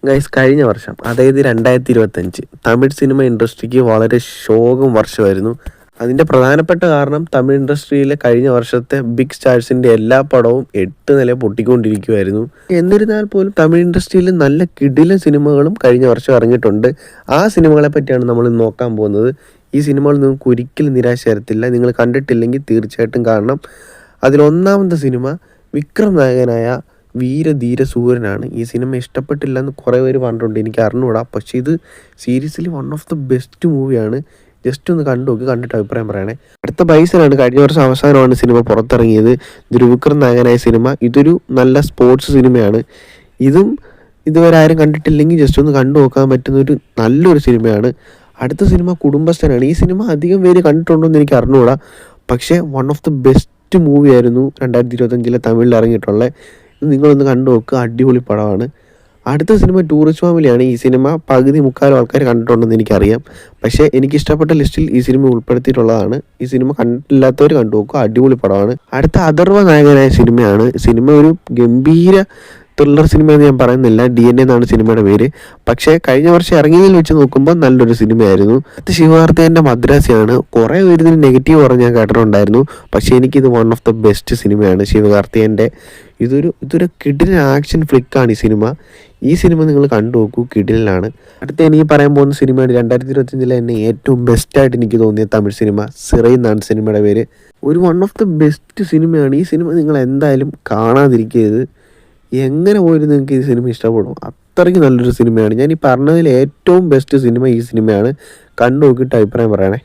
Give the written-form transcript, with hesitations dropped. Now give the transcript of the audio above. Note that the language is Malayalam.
ഗൈസ്, കഴിഞ്ഞ വർഷം അതായത് 2025 തമിഴ് സിനിമ ഇൻഡസ്ട്രിക്ക് വളരെ ശോകം വർഷമായിരുന്നു. അതിൻ്റെ പ്രധാനപ്പെട്ട കാരണം തമിഴ് ഇൻഡസ്ട്രിയിലെ കഴിഞ്ഞ വർഷത്തെ ബിഗ് സ്റ്റാർസിൻ്റെ എല്ലാ പടവും 8 നില പൊട്ടിക്കൊണ്ടിരിക്കുമായിരുന്നു. എന്നിരുന്നാൽ പോലും തമിഴ് ഇൻഡസ്ട്രിയിൽ നല്ല കിടിലൻ സിനിമകളും കഴിഞ്ഞ വർഷം ഇറങ്ങിയിട്ടുണ്ട്. ആ സിനിമകളെ പറ്റിയാണ് നമ്മൾ നോക്കാൻ പോകുന്നത്. ഈ സിനിമകൾ നിങ്ങൾക്ക് ഒരിക്കലും നിരാശ തരത്തില്ല. നിങ്ങൾ കണ്ടിട്ടില്ലെങ്കിൽ തീർച്ചയായിട്ടും കാണണം. അതിലൊന്നാമത്തെ സിനിമ വിക്രം നായകനായ വീരധീര സൂര്യനാണ്. ഈ സിനിമ ഇഷ്ടപ്പെട്ടില്ലെന്ന് കുറേ പേര് പറഞ്ഞിട്ടുണ്ട്, എനിക്ക് അറിഞ്ഞുകൂടാ. പക്ഷേ ഇത് seriously one of the best മൂവിയാണ്. ജസ്റ്റ് ഒന്ന് കണ്ടു നോക്കി, കണ്ടിട്ട് അഭിപ്രായം പറയണേ. അടുത്ത ബൈസനാണ്. കഴിഞ്ഞ വർഷം അവസാനമാണ് സിനിമ പുറത്തിറങ്ങിയത്. ഇതൊരു വിക്രം നായകനായ സിനിമ. ഇതൊരു നല്ല സ്പോർട്സ് സിനിമയാണ്. ഇതും ഇതുവരെ ആരും കണ്ടിട്ടില്ലെങ്കിൽ ജസ്റ്റ് ഒന്ന് കണ്ടു നോക്കാൻ പറ്റുന്ന ഒരു നല്ലൊരു സിനിമയാണ്. അടുത്ത സിനിമ കുടുംബസ്ഥനാണ്. ഈ സിനിമ അധികം പേര് കണ്ടിട്ടുണ്ടോ എന്ന് എനിക്ക് അറിഞ്ഞുകൂടാ. പക്ഷേ വൺ ഓഫ് ദ ബെസ്റ്റ് മൂവിയായിരുന്നു 2025 തമിഴിൽ ഇറങ്ങിയിട്ടുള്ളത്. ഇത് നിങ്ങളൊന്ന് കണ്ടു നോക്കുക, അടിപൊളി പടമാണ്. അടുത്ത സിനിമ ടൂറിസ്റ്റ് ഫാമിലിയാണ്. ഈ സിനിമ പകുതി മുക്കാലും ആൾക്കാർ കണ്ടിട്ടുണ്ടെന്ന് എനിക്കറിയാം. പക്ഷേ എനിക്കിഷ്ടപ്പെട്ട ലിസ്റ്റിൽ ഈ സിനിമ ഉൾപ്പെടുത്തിയിട്ടുള്ളതാണ്. ഈ സിനിമ കണ്ടിട്ടില്ലാത്തവർ കണ്ടു നോക്കുക, അടിപൊളി പടമാണ്. അടുത്ത അഥർവ നായകനായ സിനിമയാണ്. സിനിമ ഒരു ഗംഭീര ത്രില്ലർ സിനിമ എന്ന് ഞാൻ പറയുന്നില്ല, DNA എന്നാണ് സിനിമയുടെ പേര്. പക്ഷേ കഴിഞ്ഞ വർഷം ഇറങ്ങിയതിൽ വെച്ച് നോക്കുമ്പോൾ നല്ലൊരു സിനിമയായിരുന്നു. അടുത്ത ശിവകാർത്തികേയൻ്റെ മദ്രാസിയാണ്. കുറേ പേര് ഇതിന് നെഗറ്റീവ് പറഞ്ഞ് ഞാൻ കേട്ടിട്ടുണ്ടായിരുന്നു. പക്ഷേ എനിക്കിത് വൺ ഓഫ് ദ ബെസ്റ്റ് സിനിമയാണ് ശിവകാർത്തികേയൻ്റെ. ഇതൊരു കിടിലൻ ആക്ഷൻ ഫ്ലിക്കാണ് ഈ സിനിമ. ഈ സിനിമ നിങ്ങൾ കണ്ടു നോക്കൂ, കിടിലാണ്. അടുത്ത എനിക്ക് പറയാൻ പോകുന്ന സിനിമയാണ് 2025 തന്നെ ഏറ്റവും ബെസ്റ്റായിട്ട് എനിക്ക് തോന്നിയ തമിഴ് സിനിമ. സിറൈ എന്നാണ് സിനിമയുടെ പേര്. ഒരു വൺ ഓഫ് ദ ബെസ്റ്റ് സിനിമയാണ്. ഈ സിനിമ നിങ്ങൾ എന്തായാലും കാണാതിരിക്കരുത്. എങ്ങനെ പോലും നിങ്ങൾക്ക് ഈ സിനിമ ഇഷ്ടപ്പെടും. അത്രയ്ക്ക് നല്ലൊരു സിനിമയാണ്. ഞാൻ ഈ പറഞ്ഞതിൽ ഏറ്റവും ബെസ്റ്റ് സിനിമ ഈ സിനിമയാണ്. കണ്ടു നോക്കിയിട്ട് അഭിപ്രായം പറയണേ.